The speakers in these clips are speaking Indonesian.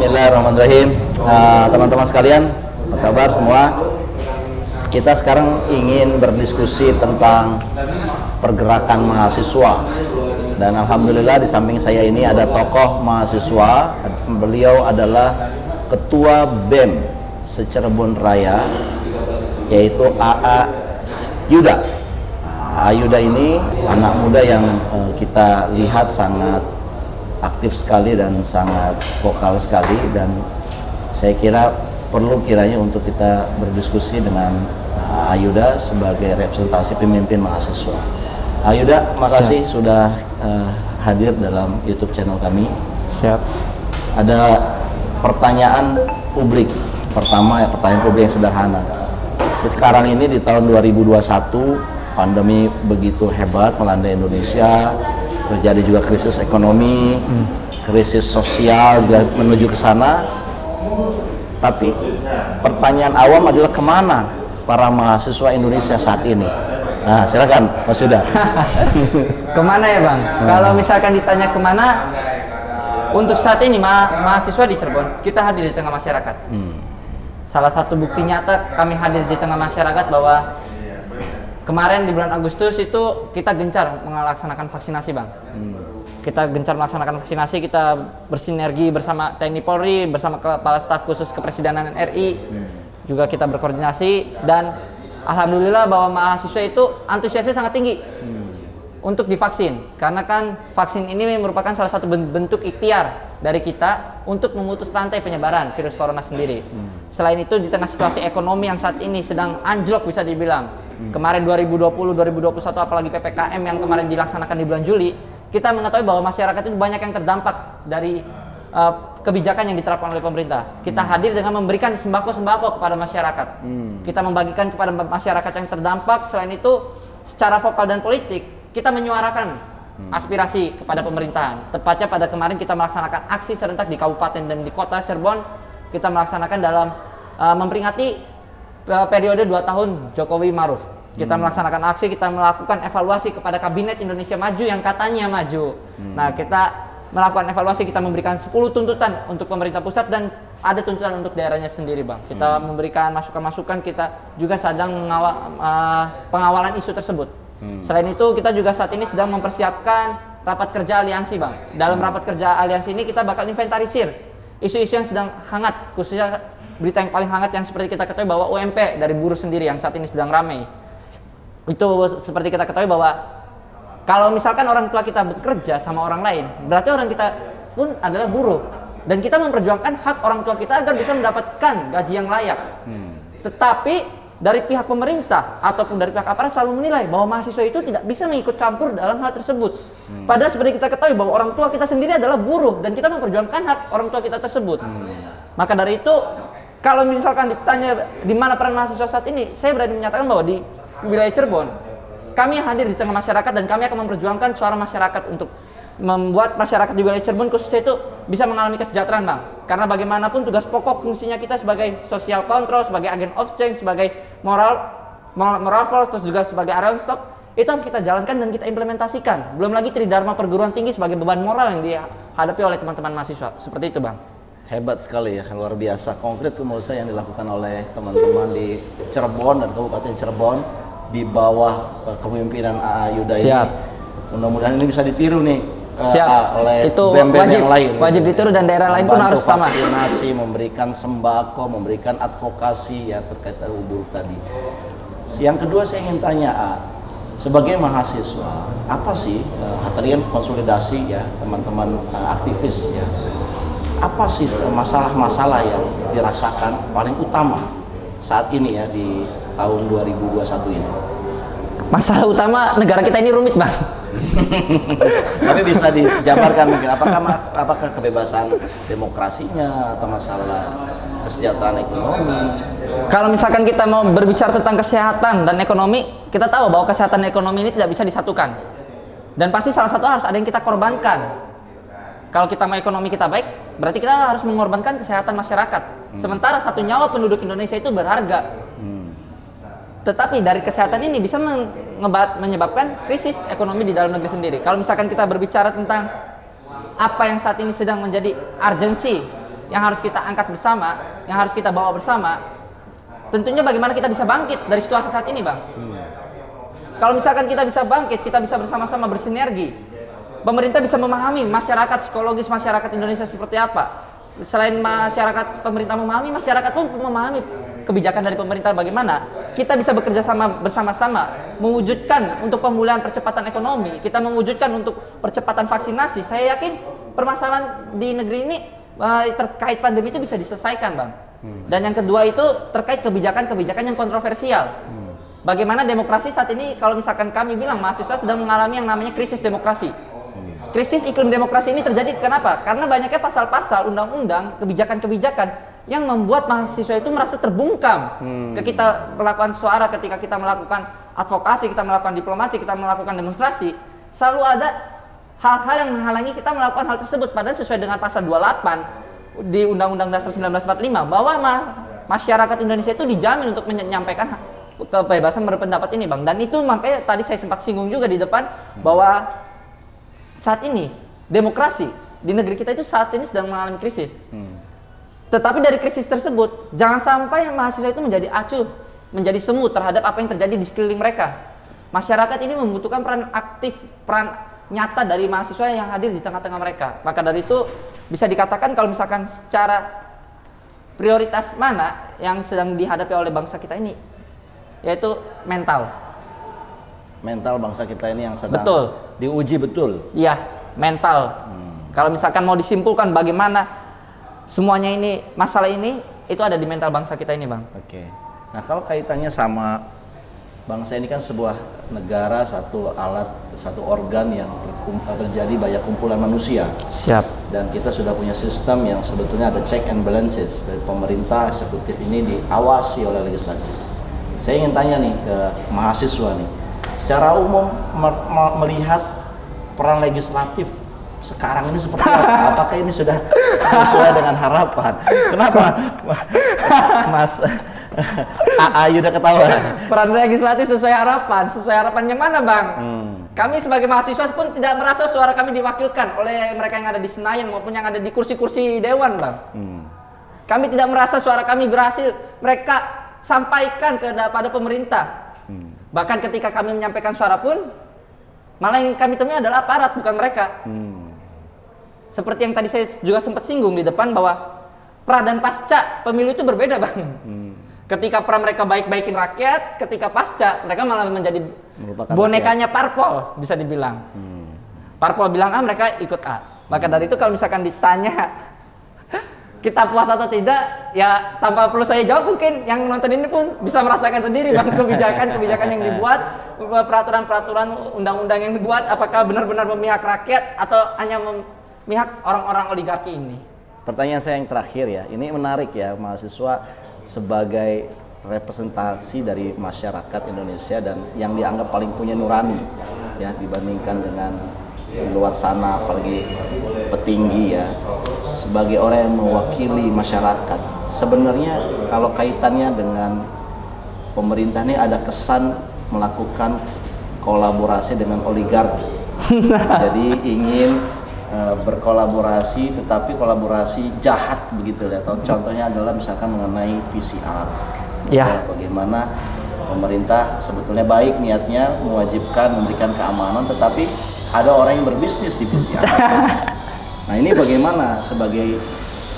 Bismillahirrahmanirrahim. Teman-teman sekalian, apa kabar semua? Kita sekarang ingin berdiskusi tentang pergerakan mahasiswa. Dan alhamdulillah di samping saya ini ada tokoh mahasiswa. Beliau adalah Ketua BEM se-Cirebon Raya, yaitu AA Yuda. AA Yuda ini anak muda yang kita lihat sangat aktif sekali dan sangat vokal sekali, dan saya kira perlu kiranya untuk kita berdiskusi dengan Ayuda sebagai representasi pemimpin mahasiswa. Ayuda, makasih sudah hadir dalam YouTube channel kami. Siap. Ada pertanyaan publik. Pertama, pertanyaan publik yang sederhana. Sekarang ini di tahun 2021 pandemi begitu hebat melanda Indonesia, terjadi juga krisis ekonomi, krisis sosial juga menuju ke sana. Tapi pertanyaan awam adalah kemana para mahasiswa Indonesia saat ini? Nah, silakan Mas Yuda. Kemana ya Bang? Kalau misalkan ditanya kemana, untuk saat ini mahasiswa di Cirebon, kita hadir di tengah masyarakat. Salah satu bukti nyata kami hadir di tengah masyarakat bahwa kemarin di bulan Agustus itu kita gencar melaksanakan vaksinasi, Bang. Kita gencar melaksanakan vaksinasi, kita bersinergi bersama TNI Polri, bersama Kepala Staf Khusus Kepresidenan RI. Juga kita berkoordinasi, dan alhamdulillah bahwa mahasiswa itu antusiasnya sangat tinggi untuk divaksin. Karena kan vaksin ini merupakan salah satu bentuk ikhtiar dari kita untuk memutus rantai penyebaran virus corona sendiri. Selain itu, di tengah situasi ekonomi yang saat ini sedang anjlok bisa dibilang, kemarin 2020, 2021 apalagi PPKM yang kemarin dilaksanakan di bulan Juli, kita mengetahui bahwa masyarakat itu banyak yang terdampak dari kebijakan yang diterapkan oleh pemerintah. Kita hadir dengan memberikan sembako-sembako kepada masyarakat. Kita membagikan kepada masyarakat yang terdampak. Selain itu, secara vokal dan politik, kita menyuarakan aspirasi kepada pemerintahan. Tepatnya pada kemarin kita melaksanakan aksi serentak di kabupaten dan di kota Cirebon. Kita melaksanakan dalam memperingati periode 2 tahun Jokowi Maruf. Kita melaksanakan aksi, kita melakukan evaluasi kepada Kabinet Indonesia Maju yang katanya maju. Nah, kita melakukan evaluasi, kita memberikan 10 tuntutan untuk pemerintah pusat dan ada tuntutan untuk daerahnya sendiri, Bang. Kita memberikan masukan-masukan, kita juga sedang pengawalan isu tersebut. Selain itu, kita juga saat ini sedang mempersiapkan rapat kerja aliansi, Bang. Dalam rapat kerja aliansi ini kita bakal inventarisir isu-isu yang sedang hangat, khususnya berita yang paling hangat yang seperti kita ketahui bahwa UMP dari buruh sendiri yang saat ini sedang ramai. Itu seperti kita ketahui bahwa kalau misalkan orang tua kita bekerja sama orang lain, berarti orang kita pun adalah buruh. Dan kita memperjuangkan hak orang tua kita agar bisa mendapatkan gaji yang layak. Tetapi dari pihak pemerintah ataupun dari pihak aparat selalu menilai bahwa mahasiswa itu tidak bisa mengikut campur dalam hal tersebut. Padahal seperti kita ketahui bahwa orang tua kita sendiri adalah buruh dan kita memperjuangkan hak orang tua kita tersebut. Maka dari itu, kalau misalkan ditanya di mana peran mahasiswa saat ini, saya berani menyatakan bahwa di wilayah Cirebon, kami hadir di tengah masyarakat dan kami akan memperjuangkan suara masyarakat untuk membuat masyarakat di wilayah Cirebon khususnya itu bisa mengalami kesejahteraan, Bang. Karena bagaimanapun tugas pokok fungsinya kita sebagai social control, sebagai agent of change, sebagai moral force, terus juga sebagai iron stock, itu harus kita jalankan dan kita implementasikan. Belum lagi Tridharma perguruan tinggi sebagai beban moral yang dihadapi oleh teman-teman mahasiswa. Seperti itu, Bang. Hebat sekali ya, luar biasa. Konkret menurut saya yang dilakukan oleh teman-teman di Cirebon dan Kabupaten Cirebon di bawah kepemimpinan AA Yuda ini. Mudah-mudahan ini bisa ditiru nih oleh itu BEM-BEM yang lain. Wajib ditiru dan daerah lain pun harus sama. Vaksinasi, memberikan sembako, memberikan advokasi ya terkait buruh tadi. Yang kedua saya ingin tanya, sebagai mahasiswa, apa sih tadi kan konsolidasi ya teman-teman aktivis ya. Apa sih masalah-masalah yang dirasakan paling utama saat ini ya di tahun 2021 ini? Masalah utama negara kita ini rumit, Bang. Tapi bisa dijabarkan mungkin apakah kebebasan demokrasinya atau masalah kesejahteraan ekonomi? Kalau misalkan kita mau berbicara tentang kesehatan dan ekonomi, kita tahu bahwa kesehatan dan ekonomi ini tidak bisa disatukan. Dan pasti salah satu harus ada yang kita korbankan. Kalau kita mau ekonomi kita baik, berarti kita harus mengorbankan kesehatan masyarakat. Sementara satu nyawa penduduk Indonesia itu berharga. Tetapi dari kesehatan ini bisa menyebabkan krisis ekonomi di dalam negeri sendiri. Kalau misalkan kita berbicara tentang apa yang saat ini sedang menjadi urgensi yang harus kita angkat bersama, yang harus kita bawa bersama, tentunya bagaimana kita bisa bangkit dari situasi saat ini, Bang. Kalau misalkan kita bisa bangkit, kita bisa bersama-sama bersinergi. Pemerintah bisa memahami masyarakat, psikologis masyarakat Indonesia seperti apa. Selain masyarakat, pemerintah memahami, masyarakat pun memahami kebijakan dari pemerintah bagaimana. Kita bisa bekerja sama bersama-sama mewujudkan untuk pemulihan percepatan ekonomi, kita mewujudkan untuk percepatan vaksinasi. Saya yakin permasalahan di negeri ini terkait pandemi itu bisa diselesaikan, Bang. Dan yang kedua itu terkait kebijakan-kebijakan yang kontroversial. Bagaimana demokrasi saat ini, kalau misalkan kami bilang mahasiswa sedang mengalami yang namanya krisis demokrasi. Krisis iklim demokrasi ini terjadi kenapa? Karena banyaknya pasal-pasal, undang-undang, kebijakan-kebijakan yang membuat mahasiswa itu merasa terbungkam. Ketika kita melakukan suara, ketika kita melakukan advokasi, kita melakukan diplomasi, kita melakukan demonstrasi, selalu ada hal-hal yang menghalangi kita melakukan hal tersebut. Padahal sesuai dengan pasal 28 di Undang-Undang Dasar 1945 bahwa masyarakat Indonesia itu dijamin untuk menyampaikan kebebasan berpendapat ini, Bang. Dan itu makanya tadi saya sempat singgung juga di depan bahwa saat ini demokrasi di negeri kita itu saat ini sedang mengalami krisis. Tetapi dari krisis tersebut jangan sampai mahasiswa itu menjadi acuh, menjadi semu terhadap apa yang terjadi di sekeliling mereka. Masyarakat ini membutuhkan peran aktif, peran nyata dari mahasiswa yang hadir di tengah-tengah mereka. Maka dari itu bisa dikatakan kalau misalkan secara prioritas mana yang sedang dihadapi oleh bangsa kita ini, yaitu mental bangsa kita ini yang sedang diuji betul. Iya, mental. Kalau misalkan mau disimpulkan bagaimana semuanya ini, masalah ini itu ada di mental bangsa kita ini, Bang. Oke. Nah, kalau kaitannya sama bangsa ini kan sebuah negara, satu alat, satu organ yang terjadi banyak kumpulan manusia. Siap. Dan kita sudah punya sistem yang sebetulnya ada check and balances dari pemerintah, eksekutif ini diawasi oleh legislatif. Saya ingin tanya nih ke mahasiswa nih, secara umum melihat peran legislatif sekarang ini seperti apa? Apakah ini sudah sesuai dengan harapan? Kenapa Mas Ayu udah ketawa? Peran legislatif sesuai harapan yang mana, Bang? Kami sebagai mahasiswa pun tidak merasa suara kami diwakilkan oleh mereka yang ada di Senayan maupun yang ada di kursi-kursi dewan, Bang. Kami tidak merasa suara kami berhasil mereka sampaikan kepada pemerintah. Bahkan ketika kami menyampaikan suara pun malah yang kami temui adalah aparat, bukan mereka. Seperti yang tadi saya juga sempat singgung di depan bahwa pra dan pasca pemilu itu berbeda, Bang. Ketika pra mereka baik-baikin rakyat, ketika pasca mereka malah menjadi bonekanya parpol, bisa dibilang. Parpol bilang A, mereka ikut A. Maka dari itu kalau misalkan ditanya kita puas atau tidak, ya tanpa perlu saya jawab, mungkin yang nonton ini pun bisa merasakan sendiri, Bang, kebijakan yang dibuat, peraturan-peraturan undang-undang yang dibuat, apakah benar-benar memihak rakyat atau hanya memihak orang-orang oligarki ini. Pertanyaan saya yang terakhir ya, ini menarik ya, mahasiswa sebagai representasi dari masyarakat Indonesia dan yang dianggap paling punya nurani ya dibandingkan dengan di luar sana, apalagi petinggi ya, sebagai orang yang mewakili masyarakat. Sebenarnya kalau kaitannya dengan pemerintah ini ada kesan melakukan kolaborasi dengan oligarki. Jadi ingin berkolaborasi, tetapi kolaborasi jahat begitu ya. Contohnya adalah misalkan mengenai PCR. Ya. Bagaimana pemerintah sebetulnya baik niatnya mewajibkan memberikan keamanan, tetapi ada orang yang berbisnis di PCR. Nah, ini bagaimana sebagai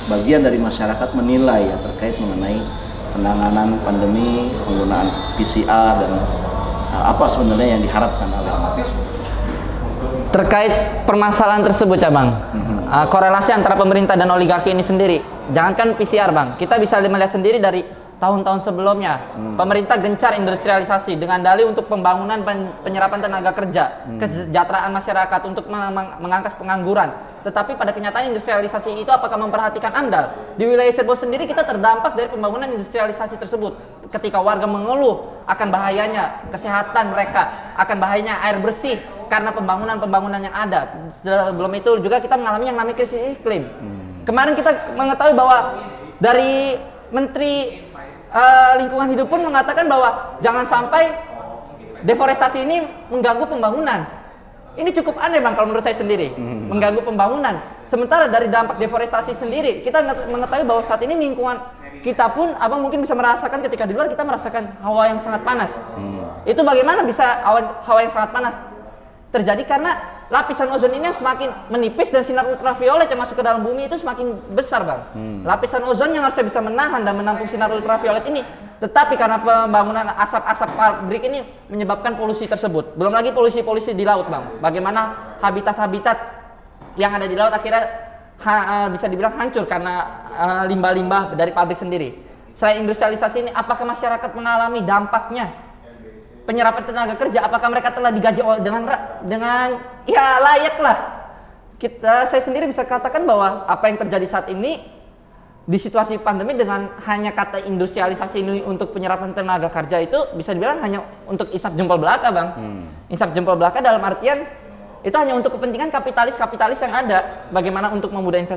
bagian dari masyarakat menilai ya terkait mengenai penanganan pandemi, penggunaan PCR dan apa sebenarnya yang diharapkan oleh mahasiswa terkait permasalahan tersebut, Bang. Korelasi antara pemerintah dan oligarki ini sendiri. Jangankan PCR, Bang, kita bisa melihat sendiri dari tahun-tahun sebelumnya. Pemerintah gencar industrialisasi dengan dalih untuk pembangunan penyerapan tenaga kerja, kesejahteraan masyarakat, untuk mengangkat pengangguran. Tetapi pada kenyataan industrialisasi itu apakah memperhatikan AMDAL? Di wilayah Cirebon sendiri kita terdampak dari pembangunan industrialisasi tersebut. Ketika warga mengeluh akan bahayanya kesehatan mereka, akan bahayanya air bersih karena pembangunan-pembangunan yang ada. Sebelum itu juga kita mengalami yang namanya krisis iklim. Kemarin kita mengetahui bahwa dari Menteri Lingkungan Hidup pun mengatakan bahwa jangan sampai deforestasi ini mengganggu pembangunan. Ini cukup aneh, Bang, kalau menurut saya sendiri. Mengganggu pembangunan. Sementara dari dampak deforestasi sendiri, kita mengetahui bahwa saat ini lingkungan kita pun, abang mungkin bisa merasakan ketika di luar kita merasakan hawa yang sangat panas. Itu bagaimana bisa hawa yang sangat panas terjadi? Karena lapisan ozon ini yang semakin menipis dan sinar ultraviolet yang masuk ke dalam bumi itu semakin besar, Bang. Lapisan ozon yang harusnya bisa menahan dan menampung sinar ultraviolet ini, tetapi karena pembangunan asap-asap pabrik ini menyebabkan polusi tersebut. Belum lagi polusi-polusi di laut, Bang. Bagaimana habitat-habitat yang ada di laut akhirnya bisa dibilang hancur karena limbah-limbah dari pabrik sendiri. Selain industrialisasi ini, apakah masyarakat mengalami dampaknya? Penyerapan tenaga kerja, apakah mereka telah digaji dengan ya layak lah? Saya sendiri bisa katakan bahwa apa yang terjadi saat ini di situasi pandemi dengan hanya kata industrialisasi ini untuk penyerapan tenaga kerja itu bisa dibilang hanya untuk isap jempol belaka, Bang. Isap jempol belaka dalam artian itu hanya untuk kepentingan kapitalis yang ada. Bagaimana untuk memudahkan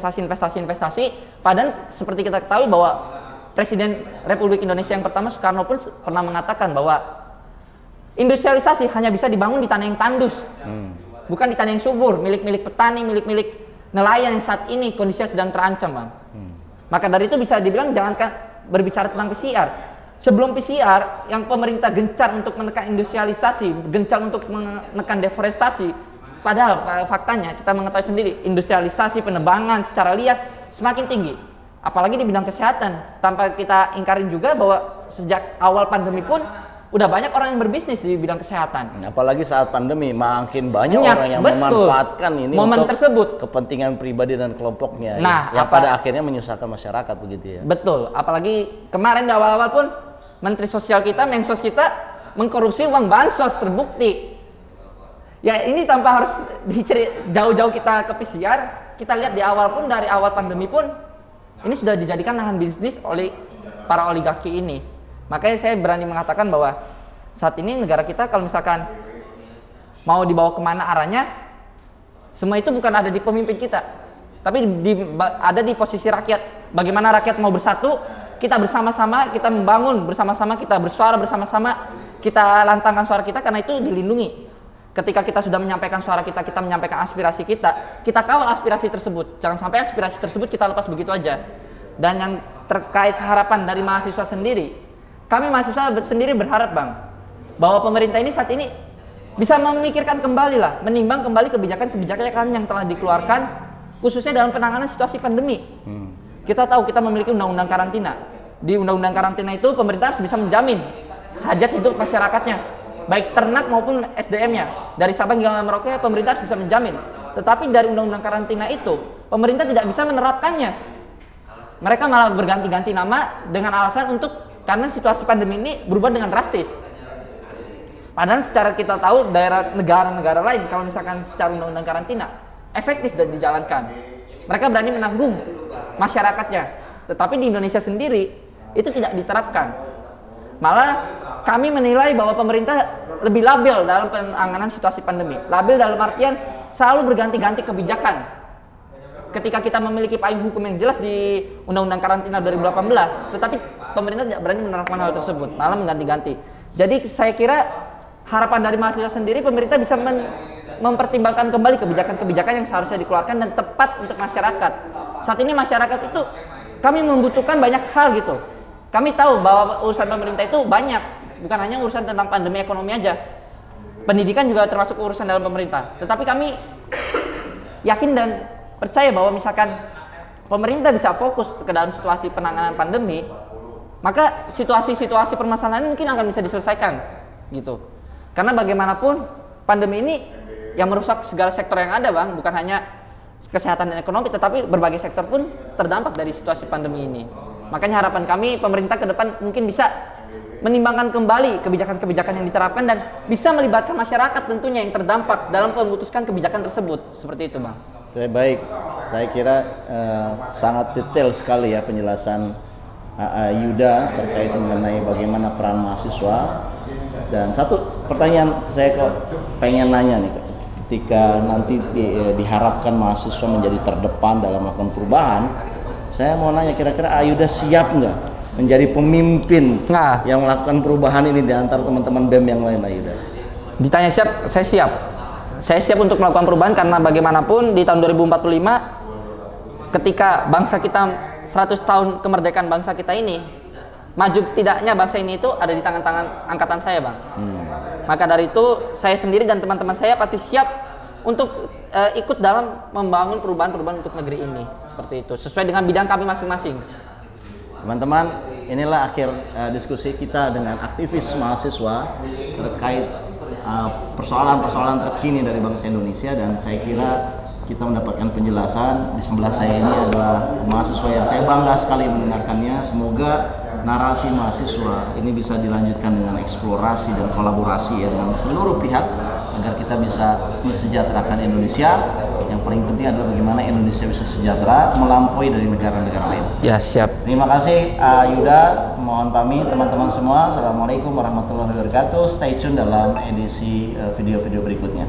investasi. Padahal seperti kita ketahui bahwa Presiden Republik Indonesia yang pertama Soekarno pun pernah mengatakan bahwa industrialisasi hanya bisa dibangun di tanah yang tandus, bukan di tanah yang subur, milik-milik petani, milik-milik nelayan yang saat ini kondisinya sedang terancam, Bang. Maka dari itu bisa dibilang jangankan berbicara tentang PCR. Sebelum PCR yang pemerintah gencar untuk menekan industrialisasi, gencar untuk menekan deforestasi. Padahal faktanya kita mengetahui sendiri industrialisasi penebangan secara liar semakin tinggi, apalagi di bidang kesehatan. Tanpa kita ingkarin juga bahwa sejak awal pandemi pun udah banyak orang yang berbisnis di bidang kesehatan. Apalagi saat pandemi makin banyak orang yang memanfaatkan ini momen untuk tersebut kepentingan pribadi dan kelompoknya. Nah, yang pada akhirnya menyusahkan masyarakat begitu ya. Betul, apalagi kemarin di awal-awal pun Menteri Sosial kita, Mensos kita mengkorupsi uang bansos terbukti. Ya ini tanpa harus jauh-jauh kita ke PCR, kita lihat di awal pun, dari awal pandemi pun ini sudah dijadikan lahan bisnis oleh para oligarki ini. Makanya saya berani mengatakan bahwa saat ini negara kita kalau misalkan mau dibawa kemana arahnya, semua itu bukan ada di pemimpin kita, tapi ada di posisi rakyat. Bagaimana rakyat mau bersatu, kita bersama-sama, kita membangun bersama-sama, kita bersuara bersama-sama, kita lantangkan suara kita, karena itu dilindungi. Ketika kita sudah menyampaikan suara kita, kita menyampaikan aspirasi kita kawal aspirasi tersebut. Jangan sampai aspirasi tersebut kita lepas begitu aja. Dan yang terkait harapan dari mahasiswa sendiri, kami mahasiswa sendiri berharap, Bang, bahwa pemerintah ini saat ini bisa memikirkan kembali lah, menimbang kembali kebijakan-kebijakan yang telah dikeluarkan, khususnya dalam penanganan situasi pandemi. Kita tahu kita memiliki undang-undang karantina. Di undang-undang karantina itu pemerintah bisa menjamin hajat hidup masyarakatnya, baik ternak maupun SDM-nya. Dari Sabang hingga Merauke pemerintah bisa menjamin. Tetapi dari undang-undang karantina itu pemerintah tidak bisa menerapkannya. Mereka malah berganti-ganti nama dengan alasan karena situasi pandemi ini berubah dengan drastis. Padahal secara kita tahu negara-negara lain kalau misalkan secara undang-undang karantina efektif dan dijalankan, mereka berani menanggung masyarakatnya. Tetapi di Indonesia sendiri itu tidak diterapkan. Malah kami menilai bahwa pemerintah lebih labil dalam penanganan situasi pandemi. Labil dalam artian selalu berganti-ganti kebijakan. Ketika kita memiliki payung hukum yang jelas di Undang-Undang Karantina 2018, tetapi pemerintah tidak berani menerapkan hal tersebut, malah mengganti-ganti. Jadi saya kira harapan dari mahasiswa sendiri, pemerintah bisa mempertimbangkan kembali kebijakan-kebijakan yang seharusnya dikeluarkan dan tepat untuk masyarakat. Saat ini masyarakat itu kami membutuhkan banyak hal gitu. Kami tahu bahwa urusan pemerintah itu banyak, bukan hanya urusan tentang pandemi ekonomi aja. Pendidikan juga termasuk urusan dalam pemerintah. Tetapi kami yakin dan percaya bahwa misalkan pemerintah bisa fokus ke dalam situasi penanganan pandemi, maka situasi-situasi permasalahan ini mungkin akan bisa diselesaikan gitu. Karena bagaimanapun pandemi ini yang merusak segala sektor yang ada, Bang, bukan hanya kesehatan dan ekonomi, tetapi berbagai sektor pun terdampak dari situasi pandemi ini. Makanya harapan kami pemerintah ke depan mungkin bisa menimbangkan kembali kebijakan-kebijakan yang diterapkan dan bisa melibatkan masyarakat tentunya yang terdampak dalam memutuskan kebijakan tersebut. Seperti itu, Bang. Baik, saya kira sangat detail sekali ya penjelasan Yuda terkait mengenai bagaimana peran mahasiswa. Dan satu pertanyaan saya pengen nanya nih, ketika nanti diharapkan mahasiswa menjadi terdepan dalam melakukan perubahan, saya mau nanya kira-kira Ayuda siap nggak menjadi pemimpin yang melakukan perubahan ini di antara teman-teman BEM yang lain, Ayuda? Ditanya siap, saya siap. Saya siap untuk melakukan perubahan karena bagaimanapun di tahun 2045 ketika bangsa kita 100 tahun kemerdekaan bangsa kita ini, maju tidaknya bangsa ini itu ada di tangan-tangan angkatan saya, Bang. Maka dari itu saya sendiri dan teman-teman saya pasti siap untuk ikut dalam membangun perubahan-perubahan untuk negeri ini, seperti itu, sesuai dengan bidang kami masing-masing. Teman-teman, inilah akhir diskusi kita dengan aktivis mahasiswa terkait persoalan-persoalan terkini dari bangsa Indonesia, dan saya kira kita mendapatkan penjelasan. Di sebelah saya ini adalah mahasiswa yang saya bangga sekali mendengarkannya. Semoga narasi mahasiswa ini bisa dilanjutkan dengan eksplorasi dan kolaborasi ya dengan seluruh pihak agar kita bisa mensejahterakan Indonesia. Yang paling penting adalah bagaimana Indonesia bisa sejahtera melampaui dari negara-negara lain. Ya, siap. Terima kasih Yuda, mohon pamit teman-teman semua. Assalamualaikum warahmatullahi wabarakatuh. Stay tune dalam edisi video-video berikutnya.